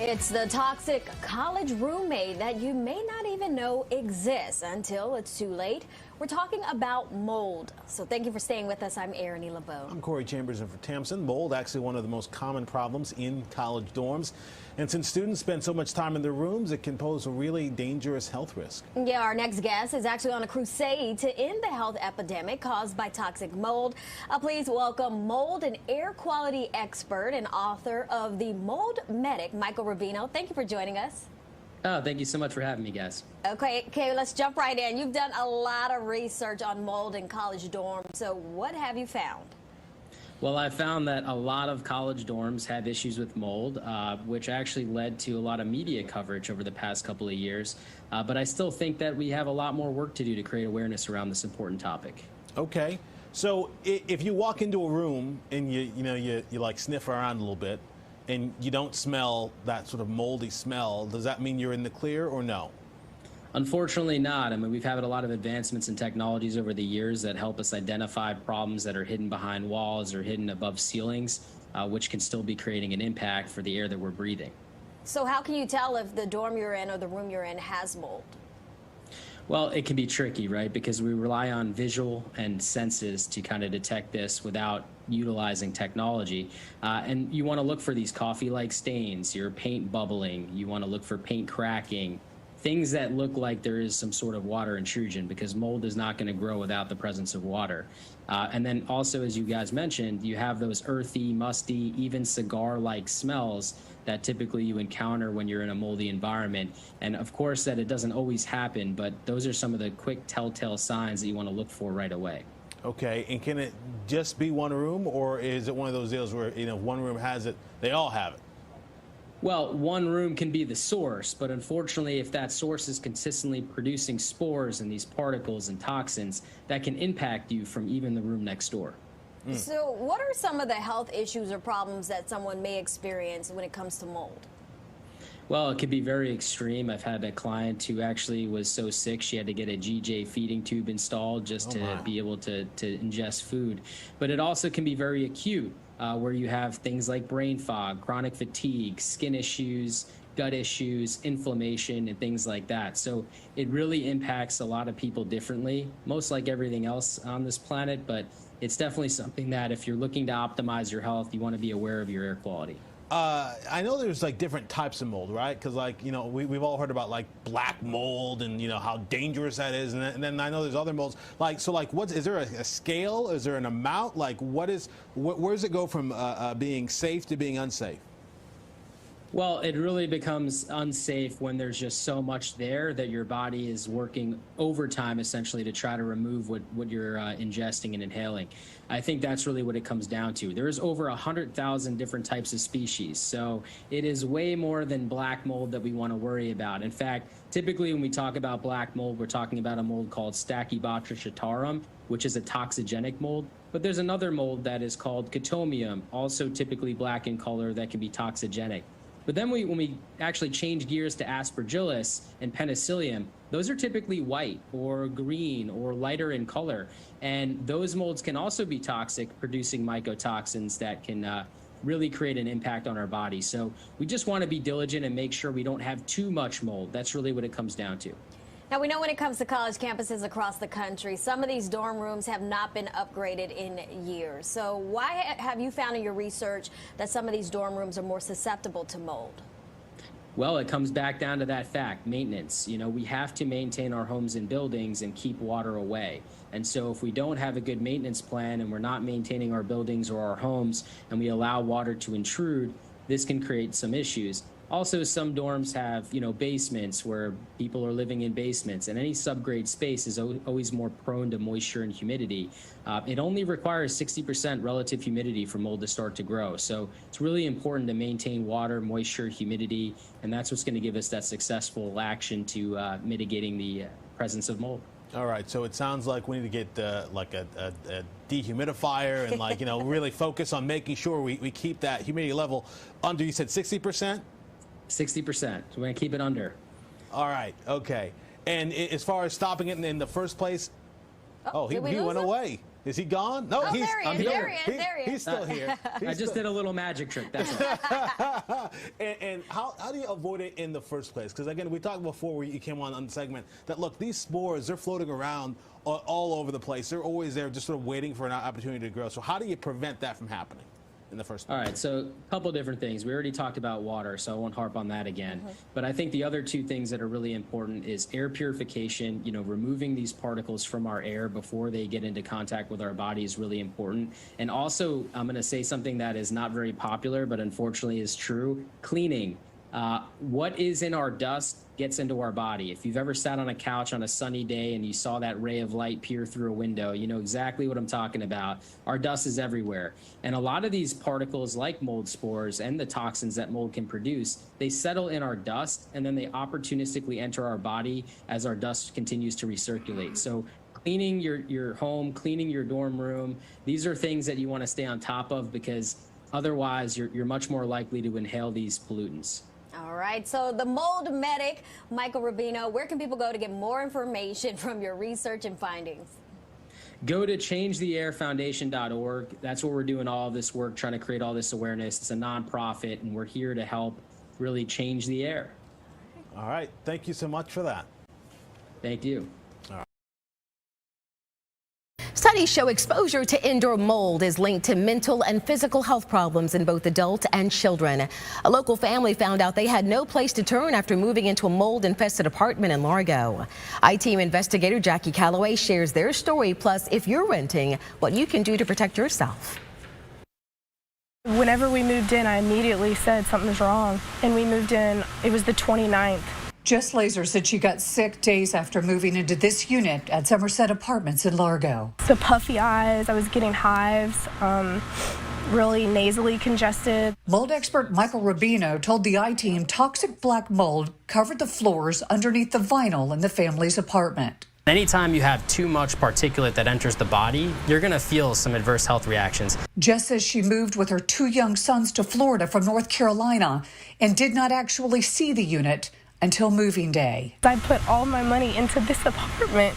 It's the toxic college roommate that you may not even know exists until it's too late. We're talking about mold. So thank you for staying with us. I'm Erin LeBeau. I'm Corey Chambers in for Tamsin. Mold, actually one of the most common problems in college dorms. And since students spend so much time in their rooms, it can pose a really dangerous health risk. Yeah, our next guest is actually on a crusade to end the health epidemic caused by toxic mold. Please welcome mold and air quality expert and author of The Mold Medic, Michael Rubino. Thank you for joining us. Oh, thank you so much for having me, guys. Okay, let's jump right in. You've done a lot of research on mold in college dorms. So what have you found? Well, I found that a lot of college dorms have issues with mold, which actually led to a lot of media coverage over the past couple of years. But I still think that we have a lot more work to do to create awareness around this important topic. Okay. So if you walk into a room and you like sniff around a little bit and you don't smell that sort of moldy smell, does that mean you're in the clear or no? Unfortunately not. I mean, we've had a lot of advancements in technologies over the years that help us identify problems that are hidden behind walls or hidden above ceilings, which can still be creating an impact for the air that we're breathing. So how can you tell if the dorm you're in or the room you're in has mold? Well, it can be tricky, right? Because we rely on visual and senses to kind of detect this without utilizing technology. And you want to look for these coffee-like stains, your paint bubbling. You want to look for paint cracking, things that look like there is some sort of water intrusion, because mold is not going to grow without the presence of water. And then also, as you guys mentioned, you have those earthy, musty, even cigar-like smells that typically you encounter when you're in a moldy environment. And of course that it doesn't always happen, but those are some of the quick telltale signs that you want to look for right away. Okay, and can it just be one room, or is it one of those deals where, one room has it, they all have it? Well, one room can be the source, but unfortunately, if that source is consistently producing spores and these particles and toxins, that can impact you from even the room next door. So what are some of the health issues or problems that someone may experience when it comes to mold? Well, it could be very extreme. I've had a client who actually was so sick she had to get a GJ feeding tube installed just to be able to ingest food. But it also can be very acute, where you have things like brain fog, chronic fatigue, skin issues, gut issues, inflammation, and things like that. So it really impacts a lot of people differently, most like everything else on this planet, but it's definitely something that if you're looking to optimize your health, you want to be aware of your air quality. I know there's like different types of mold, right? Because we've all heard about like black mold and how dangerous that is, and then I know there's other molds. Is there a scale? Is there an amount? Where does it go from being safe to being unsafe? Well, it really becomes unsafe when there's just so much there that your body is working overtime essentially to try to remove what you're ingesting and inhaling. I think that's really what it comes down to. There's over 100,000 different types of species, so it is way more than black mold that we want to worry about. In fact, typically when we talk about black mold, we're talking about a mold called Stachybotrys, which is a toxigenic mold. But there's another mold that is called Cotomium, also typically black in color, that can be toxigenic. But then when we actually change gears to Aspergillus and Penicillium, those are typically white or green or lighter in color. And those molds can also be toxic, producing mycotoxins that can really create an impact on our body. So we just want to be diligent and make sure we don't have too much mold. That's really what it comes down to. Now, we know when it comes to college campuses across the country, some of these dorm rooms have not been upgraded in years. So why have you found in your research that some of these dorm rooms are more susceptible to mold? Well, it comes back down to that fact, maintenance. We have to maintain our homes and buildings and keep water away. And so if we don't have a good maintenance plan and we're not maintaining our buildings or our homes and we allow water to intrude, this can create some issues. Also, some dorms have, basements where people are living in basements, and any subgrade space is always more prone to moisture and humidity. It only requires 60% relative humidity for mold to start to grow. So it's really important to maintain water, moisture, humidity, and that's what's going to give us that successful action to mitigating the presence of mold. All right, so it sounds like we need to get a dehumidifier and really focus on making sure we keep that humidity level under. You said 60%? 60%. So we're going to keep it under. All right. Okay. And as far as stopping it in the first place, he went away. Is he gone? No, Oh, he's there he is. There he is. There he is. He's still here. I just did a little magic trick, that's all. and how do you avoid it in the first place? Because again, we talked before where you came on the segment that look, these spores, they're floating around all over the place. They're always there, just sort of waiting for an opportunity to grow. So how do you prevent that from happening in the first place? All right, so a couple different things. We already talked about water, so I won't harp on that again. But I think the other two things that are really important is air purification. You know, removing these particles from our air before they get into contact with our body is really important. And also, I'm going to say something that is not very popular, but unfortunately is true: cleaning. What is in our dust gets into our body. If you've ever sat on a couch on a sunny day and you saw that ray of light peer through a window, you know exactly what I'm talking about. Our dust is everywhere. And a lot of these particles, like mold spores and the toxins that mold can produce, they settle in our dust and then they opportunistically enter our body as our dust continues to recirculate. So cleaning your home, cleaning your dorm room, these are things that you want to stay on top of, because otherwise you're much more likely to inhale these pollutants. All right, so the mold medic, Michael Rubino, where can people go to get more information from your research and findings? Go to changetheairfoundation.org. That's where we're doing all of this work, trying to create all this awareness. It's a nonprofit, and we're here to help really change the air. All right, thank you so much for that. Thank you. Studies show exposure to indoor mold is linked to mental and physical health problems in both adults and children. A local family found out they had no place to turn after moving into a mold-infested apartment in Largo. I-Team investigator Jackie Calloway shares their story, plus if you're renting, what you can do to protect yourself. Whenever we moved in, I immediately said something's wrong, and we moved in, it was the 29th. Jess Laser said she got sick days after moving into this unit at Somerset Apartments in Largo. So puffy eyes, I was getting hives, really nasally congested. Mold expert Michael Rubino told the I-Team toxic black mold covered the floors underneath the vinyl in the family's apartment. Anytime you have too much particulate that enters the body, you're going to feel some adverse health reactions. Jess says she moved with her 2 young sons to Florida from North Carolina and did not actually see the unit until moving day. I put all my money into this apartment.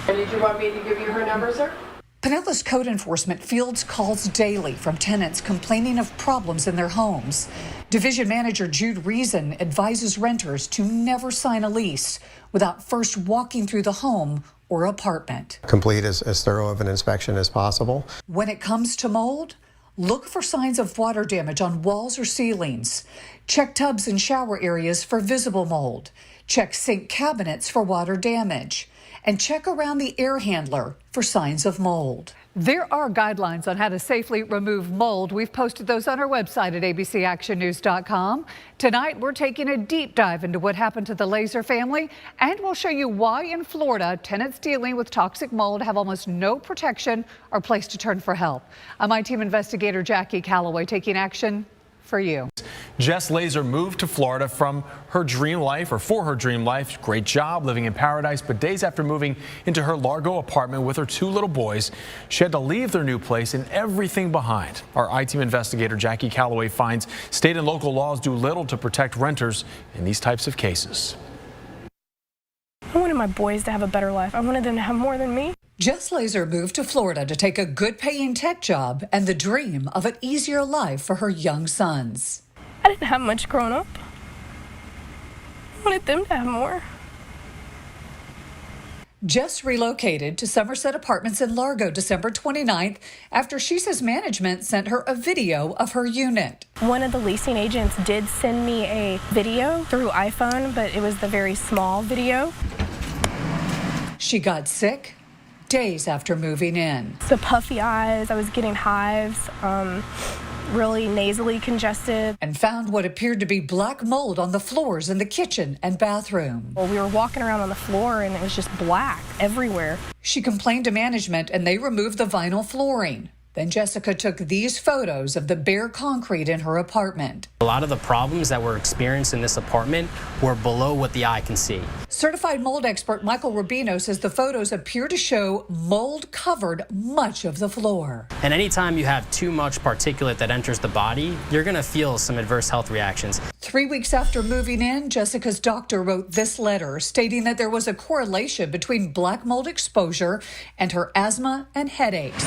Did you want me to give you her number, sir? Pinellas Code Enforcement fields calls daily from tenants complaining of problems in their homes. Division Manager Jude Reason advises renters to never sign a lease without first walking through the home or apartment. Complete as thorough of an inspection as possible. When it comes to mold, look for signs of water damage on walls or ceilings. Check tubs and shower areas for visible mold. Check sink cabinets for water damage. And check around the air handler for signs of mold. There are guidelines on how to safely remove mold. We've posted those on our website at abcactionnews.com. Tonight, we're taking a deep dive into what happened to the Laser family, and we'll show you why in Florida, tenants dealing with toxic mold have almost no protection or place to turn for help. I'm I-Team investigator Jackie Calloway taking action for you. Jess Laser moved to Florida from her dream life, or for her dream life. Great job living in paradise, but days after moving into her Largo apartment with her 2 little boys, she had to leave their new place and everything behind. Our I-Team investigator Jackie Calloway finds state and local laws do little to protect renters in these types of cases. I wanted my boys to have a better life. I wanted them to have more than me. Jess Laser moved to Florida to take a good-paying tech job and the dream of an easier life for her young sons. I didn't have much growing up. I wanted them to have more. Jess relocated to Somerset Apartments in Largo December 29th after she says management sent her a video of her unit. One of the leasing agents did send me a video through iPhone, but it was the very small video. She got sick days after moving in. So puffy eyes, I was getting hives, really nasally congested. And found what appeared to be black mold on the floors in the kitchen and bathroom. Well, we were walking around on the floor and it was just black everywhere. She complained to management and they removed the vinyl flooring. Then Jessica took these photos of the bare concrete in her apartment. A lot of the problems that were experienced in this apartment were below what the eye can see. Certified mold expert Michael Rubino says the photos appear to show mold covered much of the floor. And anytime you have too much particulate that enters the body, you're going to feel some adverse health reactions. 3 weeks after moving in, Jessica's doctor wrote this letter stating that there was a correlation between black mold exposure and her asthma and headaches.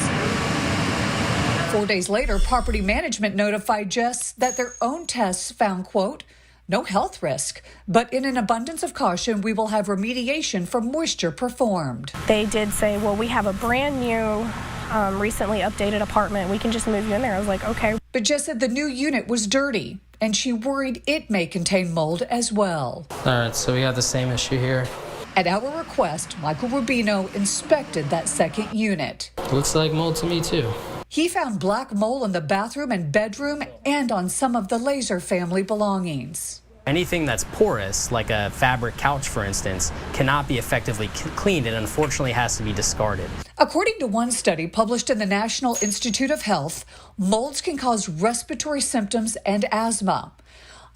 4 days later, property management notified Jess that their own tests found, quote, no health risk, but in an abundance of caution, we will have remediation for moisture performed. They did say, well, we have a brand new, recently updated apartment. We can just move you in there. I was like, okay. But Jess said the new unit was dirty, and she worried it may contain mold as well. All right, so we have the same issue here. At our request, Michael Rubino inspected that second unit. Looks like mold to me, too. He found black mold in the bathroom and bedroom and on some of the Laser family belongings. Anything that's porous, like a fabric couch, for instance, cannot be effectively cleaned and unfortunately has to be discarded. According to one study published in the National Institute of Health, molds can cause respiratory symptoms and asthma.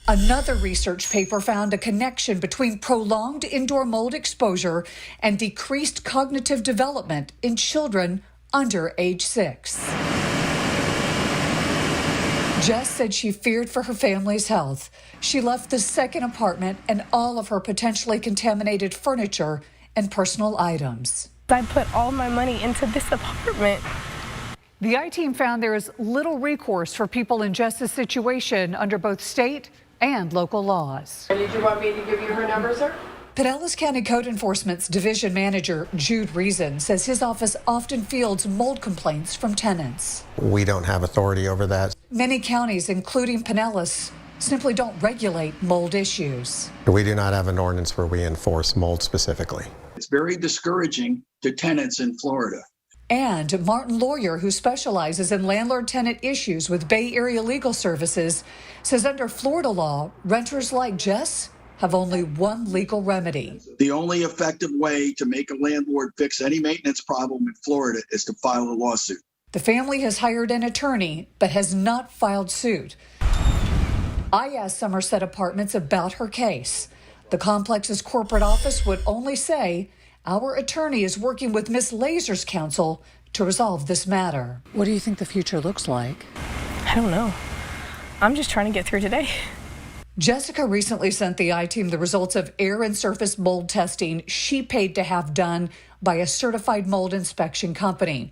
Another research paper found a connection between prolonged indoor mold exposure and decreased cognitive development in children under age 6. Jess said she feared for her family's health. She left the second apartment and all of her potentially contaminated furniture and personal items. I put all my money into this apartment. The I-Team found there is little recourse for people in Jess's situation under both state and local laws. Did you want me to give you her number, sir? Pinellas County Code Enforcement's Division Manager Jude Reason says his office often fields mold complaints from tenants. We don't have authority over that. Many counties, including Pinellas, simply don't regulate mold issues. We do not have an ordinance where we enforce mold specifically. It's very discouraging to tenants in Florida. And Martin Lawyer, who specializes in landlord-tenant issues with Bay Area Legal Services, says under Florida law, renters like Jess have only one legal remedy. The only effective way to make a landlord fix any maintenance problem in Florida is to file a lawsuit. The family has hired an attorney, but has not filed suit. I asked Somerset Apartments about her case. The complex's corporate office would only say, our attorney is working with Miss Laser's counsel to resolve this matter. What do you think the future looks like? I don't know. I'm just trying to get through today. Jessica recently sent the I-Team the results of air and surface mold testing she paid to have done by a certified mold inspection company.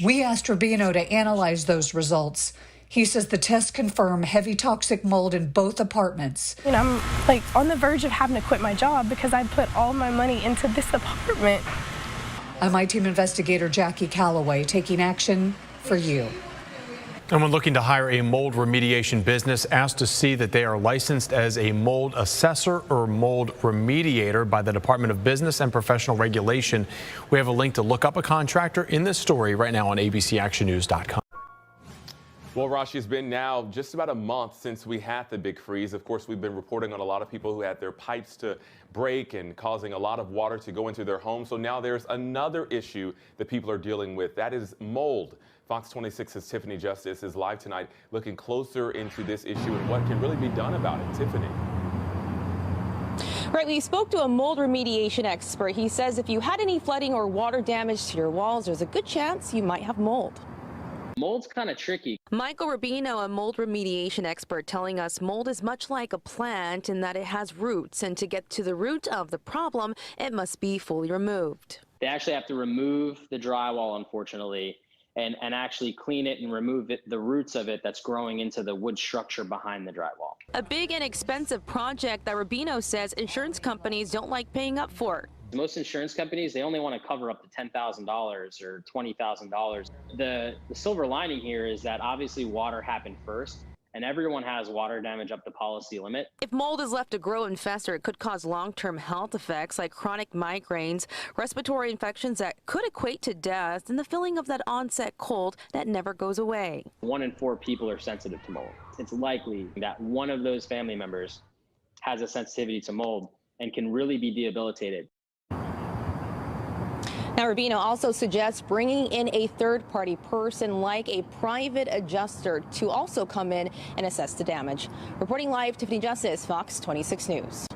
We asked Rubino to analyze those results. He says the tests confirm heavy toxic mold in both apartments. And I'm like on the verge of having to quit my job because I put all my money into this apartment. I'm I-Team investigator Jackie Calloway taking action for you. And when looking to hire a mold remediation business, asked to see that they are licensed as a mold assessor or mold remediator by the Department of Business and Professional Regulation. We have a link to look up a contractor in this story right now on abcactionnews.com. Well, Rashi, it's been now just about a month since we had the big freeze. Of course, we've been reporting on a lot of people who had their pipes to break and causing a lot of water to go into their homes. So now there's another issue that people are dealing with. That is mold. Fox 26's Tiffany Justice is live tonight looking closer into this issue and what can really be done about it. Tiffany. Right, we spoke to a mold remediation expert. He says if you had any flooding or water damage to your walls, there's a good chance you might have mold. Mold's kind of tricky. Michael Rubino, a mold remediation expert, telling us mold is much like a plant in that it has roots, and to get to the root of the problem, it must be fully removed. They actually have to remove the drywall, unfortunately, and actually clean it and remove the roots of it that's growing into the wood structure behind the drywall. A big and expensive project that Rubino says insurance companies don't like paying up for. Most insurance companies, they only want to cover up to $10,000 or $20,000. The silver lining here is that obviously water happened first, and everyone has water damage up to policy limit. If mold is left to grow and fester, it could cause long-term health effects like chronic migraines, respiratory infections that could equate to death, and the feeling of that onset cold that never goes away. 1 in 4 people are sensitive to mold. It's likely that one of those family members has a sensitivity to mold and can really be debilitated. Now, Rubino also suggests bringing in a third-party person like a private adjuster to also come in and assess the damage. Reporting live, Tiffany Justice, Fox 26 News.